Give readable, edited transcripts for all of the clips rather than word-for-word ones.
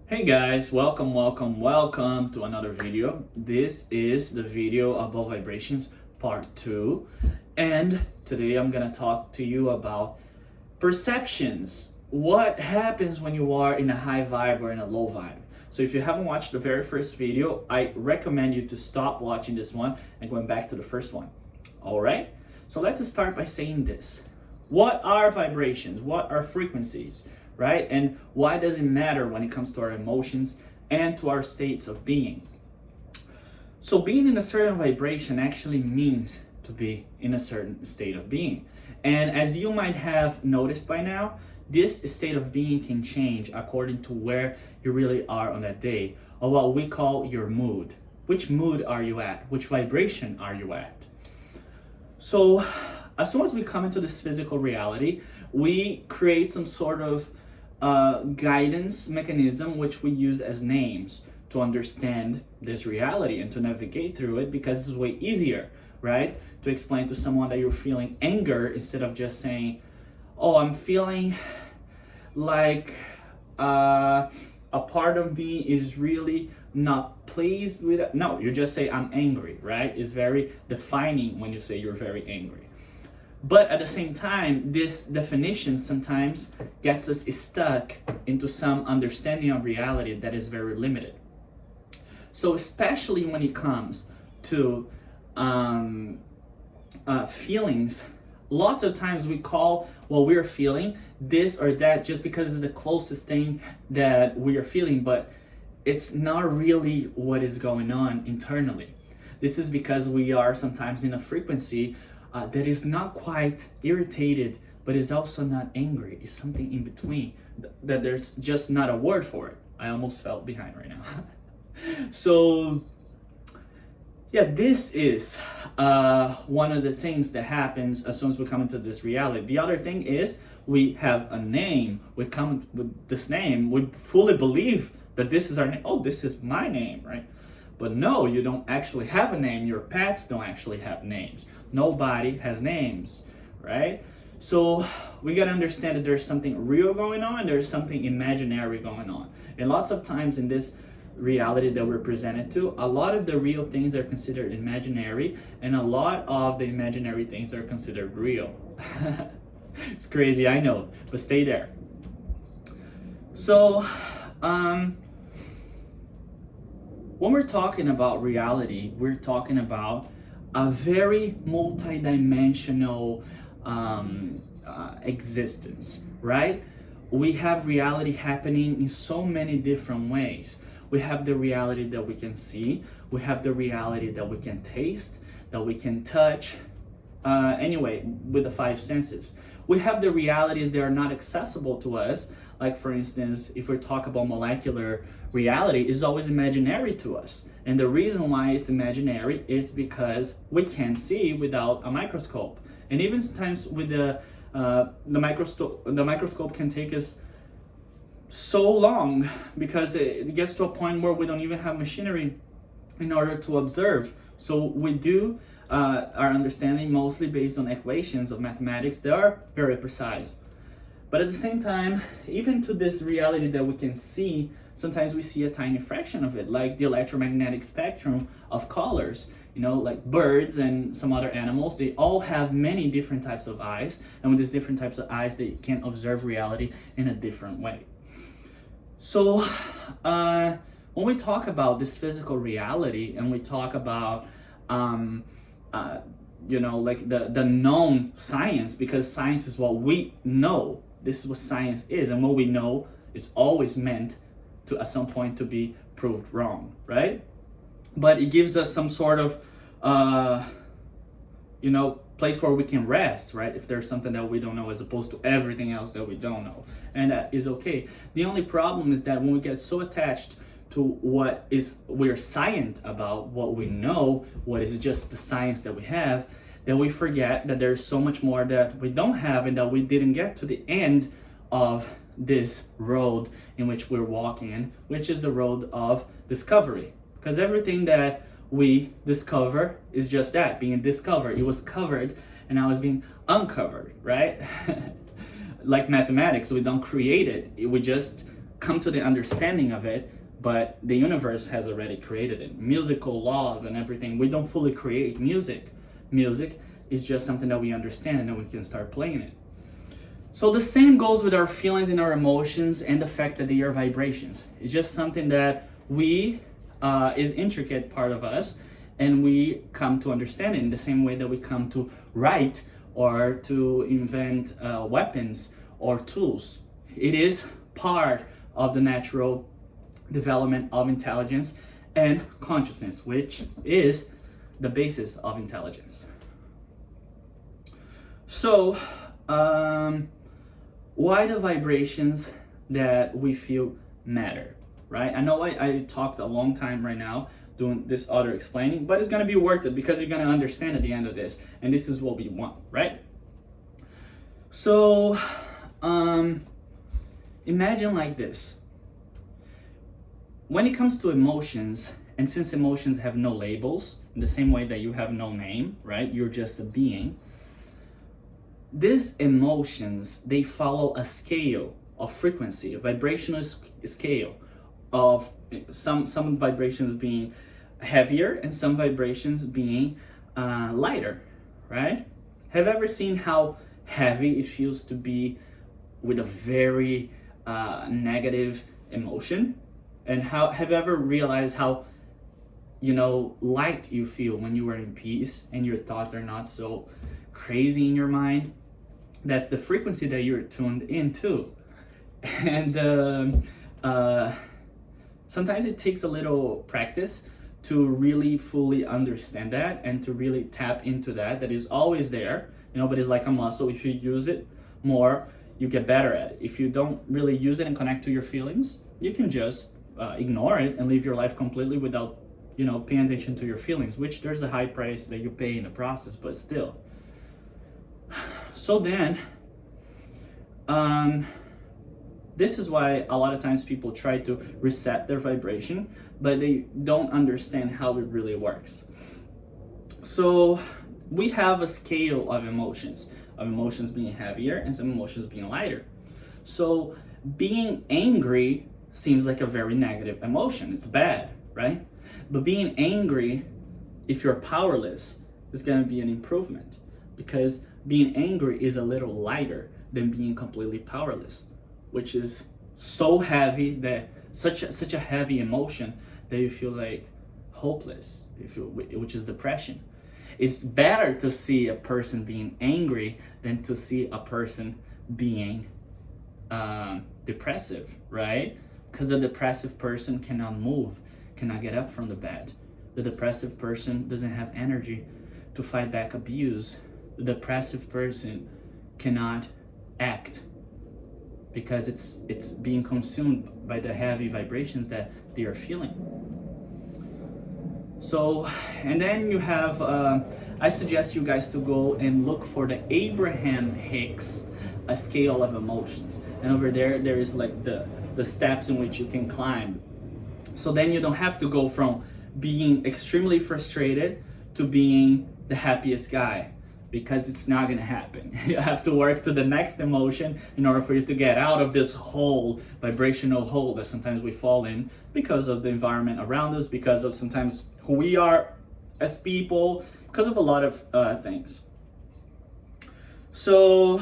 Hey guys, welcome to another video. This is the video about vibrations part 2, and today I'm gonna talk to you about perceptions. What happens when you are in a high vibe or in a low vibe? So if you haven't watched the very first video, I recommend you to stop watching this one and going back to the first one. Alright? So let's start by saying this. What are vibrations? What are frequencies? Right? And why does it matter when it comes to our emotions and to our states of being? So being in a certain vibration actually means to be in a certain state of being. And as you might have noticed by now, this state of being can change according to where you really are on that day, or what we call your mood. Which mood are you at? Which vibration are you at? So as soon as we come into this physical reality, we create some sort of guidance mechanism which we use as names to understand this reality and to navigate through it, because it's way easier, right? To explain to someone that you're feeling anger instead of just saying, oh, I'm feeling like a part of me is really not pleased with it. No, you just say I'm angry, right? It's very defining when you say you're very angry. But at the same time, this definition sometimes gets us stuck into some understanding of reality that is very limited. So especially when it comes to feelings, lots of times we call what we're feeling this or that just because it's the closest thing that we are feeling, but it's not really what is going on internally. This is because we are sometimes in a frequency that is not quite irritated, but is also not angry. It's something in between that there's just not a word for it. I almost fell behind right now. So yeah, this is one of the things that happens as soon as we come into this reality. The other thing is we have a name. We come with this name. We fully believe that this is our name. Oh, this is my name, right? But no, you don't actually have a name. Your pets don't actually have names. Nobody has names, right? So we gotta understand that there's something real going on, there's something imaginary going on. And lots of times in this reality that we're presented to, a lot of the real things are considered imaginary, and a lot of the imaginary things are considered real. It's crazy, I know, but stay there. So, when we're talking about reality, we're talking about a very multidimensional existence, right? We have reality happening in so many different ways. We have the reality that we can see, we have the reality that we can taste, that we can touch, anyway, with the five senses. We have the realities that are not accessible to us, like for instance, if we talk about molecular reality, is always imaginary to us. And the reason why it's imaginary, it's because we can't see without a microscope. And even sometimes with the microscope can take us so long because it gets to a point where we don't even have machinery in order to observe. So we do our understanding mostly based on equations of mathematics that are very precise. But at the same time, even to this reality that we can see, sometimes we see a tiny fraction of it, like the electromagnetic spectrum of colors. You know, like birds and some other animals, they all have many different types of eyes, and with these different types of eyes, they can observe reality in a different way. So when we talk about this physical reality and we talk about you know, like the known science, because science is what we know. This is what science is, and what we know is always meant to at some point to be proved wrong, right? But it gives us some sort of you know, place where we can rest, right? If there's something that we don't know, as opposed to everything else that we don't know, and that is okay. The only problem is that when we get so attached to what is we're science about, what we know, what is just the science that we have, that we forget that there's so much more that we don't have, and that we didn't get to the end of this road in which we're walking, which is the road of discovery. Because everything that we discover is just that, being discovered. It was covered and now it's being uncovered, right? Like mathematics, we don't create it, we just come to the understanding of it, but the universe has already created it. Musical laws and everything. We don't fully create music. Music is just something that we understand, and then we can start playing it. So the same goes with our feelings and our emotions and the fact that they are vibrations. It's just something that is intricate part of us, and we come to understand it in the same way that we come to write or to invent weapons or tools. It is part of the natural development of intelligence and consciousness, which is the basis of intelligence. So, why the vibrations that we feel matter, right? I know I talked a long time right now doing this other explaining, but it's gonna be worth it because you're gonna understand at the end of this, and this is what we want, right? So, imagine like this. When it comes to emotions, and since emotions have no labels, in the same way that you have no name, right? You're just a being. These emotions, they follow a scale of frequency, a vibrational scale of some vibrations being heavier and some vibrations being lighter, right? Have you ever seen how heavy it feels to be with a very negative emotion? And have you ever realized how, light you feel when you are in peace and your thoughts are not so crazy in your mind? That's the frequency that you're tuned into. And sometimes it takes a little practice to really fully understand that and to really tap into that is always there, but it's like a muscle. If you use it more, you get better at it. If you don't really use it and connect to your feelings, you can just ignore it and live your life completely without paying attention to your feelings, which there's a high price that you pay in the process, but still. So then, this is why a lot of times people try to reset their vibration, but they don't understand how it really works. So we have a scale of emotions being heavier and some emotions being lighter. So being angry seems like a very negative emotion. It's bad, right? But being angry, if you're powerless, is going to be an improvement, because being angry is a little lighter than being completely powerless, which is so heavy, that such a heavy emotion that you feel like hopeless, which is depression. It's better to see a person being angry than to see a person being depressive, right? Because the depressive person cannot move, cannot get up from the bed. The depressive person doesn't have energy to fight back abuse. The depressive person cannot act because it's being consumed by the heavy vibrations that they are feeling. So, and then you have, I suggest you guys to go and look for the Abraham Hicks, a scale of emotions. And over there is like the steps in which you can climb. So then you don't have to go from being extremely frustrated to being the happiest guy, because it's not gonna happen. You have to work to the next emotion in order for you to get out of this hole, vibrational hole that sometimes we fall in because of the environment around us, because of sometimes who we are as people, because of a lot of things. So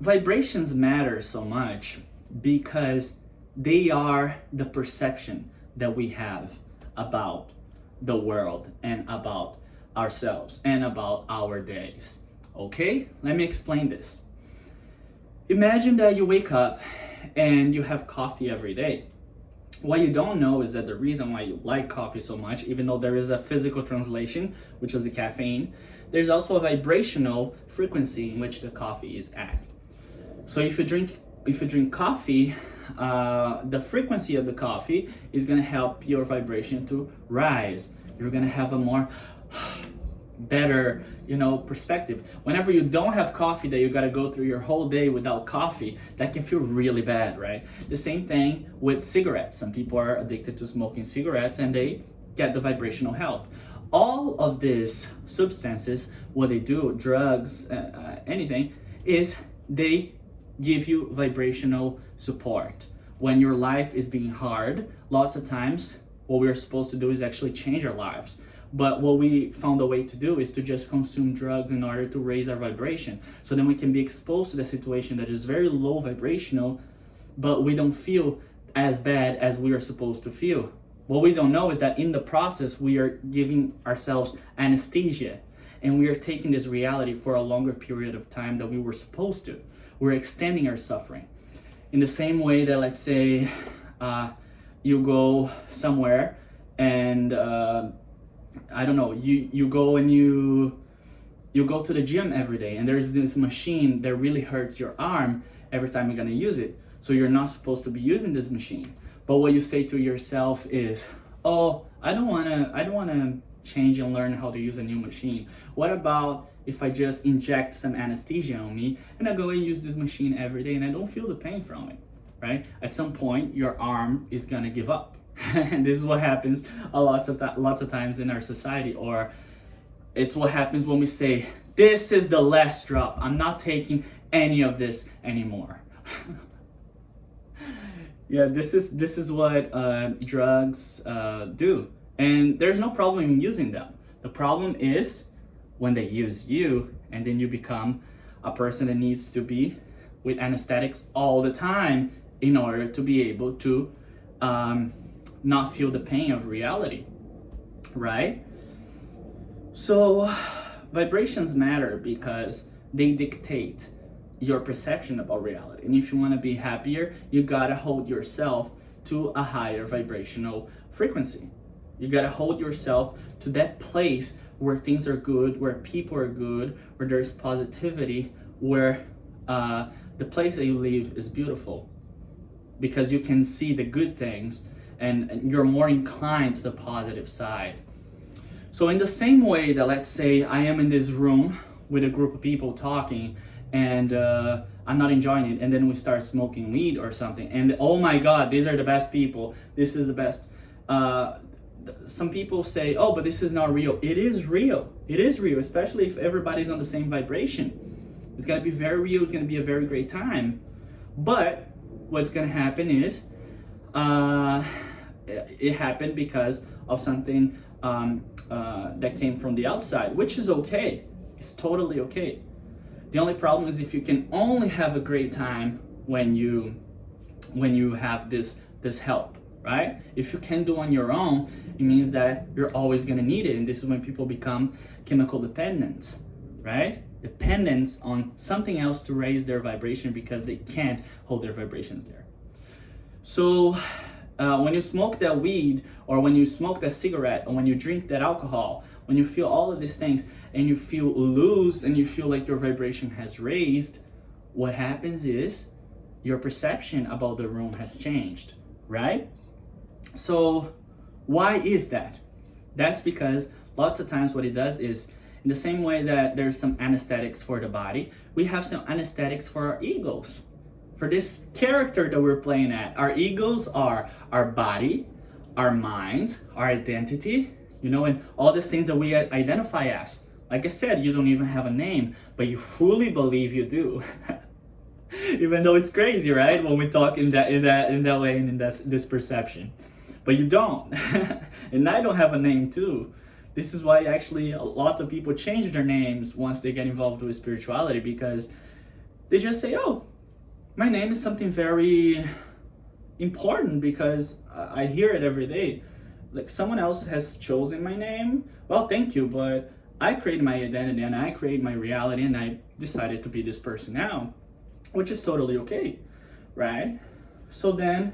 vibrations matter so much because they are the perception that we have about the world and about ourselves and about our days. Okay, let me explain this. Imagine that you wake up and you have coffee every day. What you don't know is that the reason why you like coffee so much, even though there is a physical translation, which is the caffeine, there's also a vibrational frequency in which the coffee is at. So if you drink coffee, the frequency of the coffee is going to help your vibration to rise. You're going to have a more better, perspective. Whenever you don't have coffee, that you got to go through your whole day without coffee, that can feel really bad, right? The same thing with cigarettes. Some people are addicted to smoking cigarettes and they get the vibrational help. All of these substances, what they do, drugs, anything, is they give you vibrational support. When your life is being hard, lots of times what we're supposed to do is actually change our lives. But what we found a way to do is to just consume drugs in order to raise our vibration. So then we can be exposed to the situation that is very low vibrational, but we don't feel as bad as we are supposed to feel. What we don't know is that in the process, we are giving ourselves anesthesia, and we are taking this reality for a longer period of time than we were supposed to. We're extending our suffering. In the same way that, let's say, you go somewhere and I don't know, you go and you go to the gym every day, and there's this machine that really hurts your arm every time you're gonna use it. So you're not supposed to be using this machine. But what you say to yourself is, oh, I don't wanna change and learn how to use a new machine. What about if I just inject some anesthesia on me and I go and use this machine every day and I don't feel the pain from it, right? At some point, your arm is gonna give up. And this is what happens lots of times in our society, or it's what happens when we say, this is the last drop. I'm not taking any of this anymore. Yeah, this is what drugs do. And there's no problem in using them. The problem is when they use you, and then you become a person that needs to be with anesthetics all the time in order to be able to not feel the pain of reality, right? So vibrations matter because they dictate your perception about reality. And if you want to be happier, you gotta hold yourself to a higher vibrational frequency. You gotta hold yourself to that place where things are good, where people are good, where there's positivity, where the place that you live is beautiful, because you can see the good things and you're more inclined to the positive side. So in the same way that, let's say I am in this room with a group of people talking and I'm not enjoying it, and then we start smoking weed or something, and oh my God, these are the best people, this is the best. Some people say, oh, but this is not real. It is real. It is real, especially if everybody's on the same vibration. It's gonna be very real, it's gonna be a very great time. But what's gonna happen is, it happened because of something that came from the outside, which is okay. It's totally okay. The only problem is if you can only have a great time when you have this help, right? If you can do on your own, it means that you're always gonna need it, and this is when people become chemical dependent, right? Dependence on something else to raise their vibration because they can't hold their vibrations there. So when you smoke that weed, or when you smoke that cigarette, or when you drink that alcohol, when you feel all of these things and you feel loose and you feel like your vibration has raised, what happens is your perception about the room has changed, right? So why is that? That's because lots of times what it does is, in the same way that there's some anesthetics for the body, we have some anesthetics for our egos. For this character that we're playing at, our egos are our body, our minds, our identity, you know, and all these things that we identify as. Like I said, you don't even have a name, but you fully believe you do. Even though it's crazy, right? When we talk in that way and in this perception. But you don't. And I don't have a name too. This is why actually lots of people change their names once they get involved with spirituality, because they just say, oh, my name is something very important because I hear it every day. Like someone else has chosen my name. Well, thank you, but I created my identity and I created my reality and I decided to be this person now, which is totally okay, right? So then,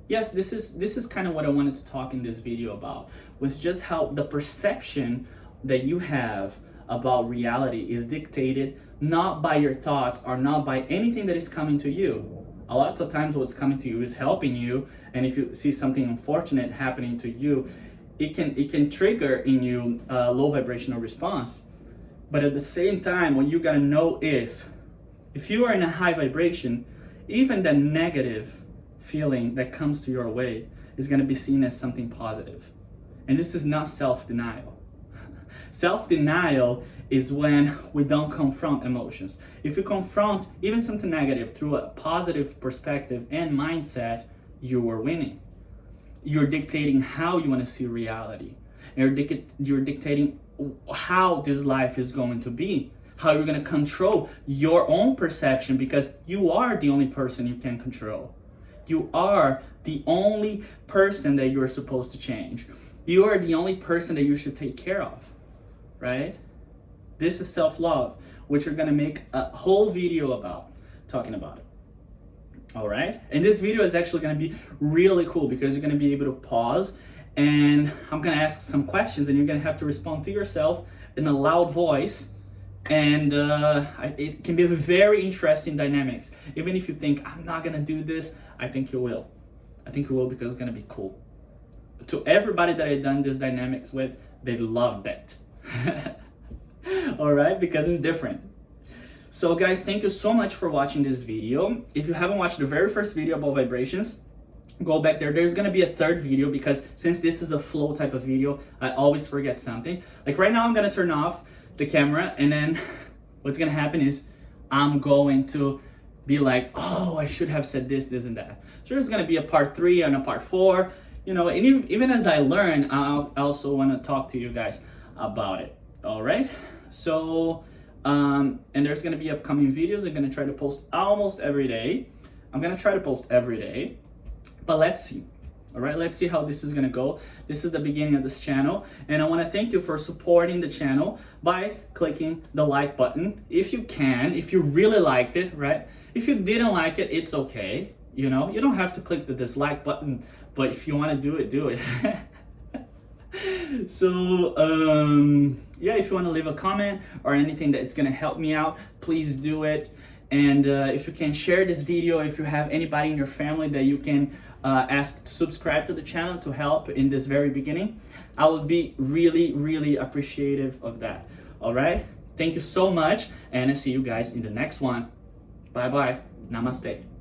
yes, this is kind of what I wanted to talk in this video about, was just how the perception that you have about reality is dictated not by your thoughts or not by anything that is coming to you. A lot of times what's coming to you is helping you, and if you see something unfortunate happening to you, it can trigger in you a low vibrational response. But at the same time, what you gotta know is, if you are in a high vibration, even the negative feeling that comes to your way is gonna be seen as something positive. And this is not self-denial. Self-denial is when we don't confront emotions. If you confront even something negative through a positive perspective and mindset, you are winning. You're dictating how you want to see reality. You're dictating how this life is going to be, how you're going to control your own perception, because you are the only person you can control. You are the only person that you're supposed to change. You are the only person that you should take care of, right? This is self-love, which we're going to make a whole video about, talking about it. All right? And this video is actually going to be really cool because you're going to be able to pause and I'm going to ask some questions and you're going to have to respond to yourself in a loud voice. And it can be a very interesting dynamics. Even if you think, I'm not going to do this, I think you will. I think you will because it's going to be cool. To everybody that I've done this dynamics with, they loved it. All right? Because it's different. So guys, thank you so much for watching this video. If you haven't watched the very first video about vibrations, go back there. There's gonna be a third video because since this is a flow type of video, I always forget something. Like right now, I'm gonna turn off the camera and then what's gonna happen is I'm going to be like, oh, I should have said this, this, and that. So there's gonna be a part 3 and a part 4, you know, and even as I learn, I also wanna talk to you guys about it, all right? So, and there's gonna be upcoming videos. I'm gonna try to post almost every day. I'm gonna try to post every day, but let's see. All right, let's see how this is gonna go. This is the beginning of this channel, and I wanna thank you for supporting the channel by clicking the like button if you can, if you really liked it, right? If you didn't like it, it's okay. You know, you don't have to click the dislike button, but if you wanna do it, do it. So yeah, if you want to leave a comment or anything that is going to help me out, please do it. And if you can share this video, if you have anybody in your family that you can ask to subscribe to the channel to help in this very beginning, I would be really, really appreciative of that. All right, thank you so much, and I see you guys in the next one. Bye bye. Namaste.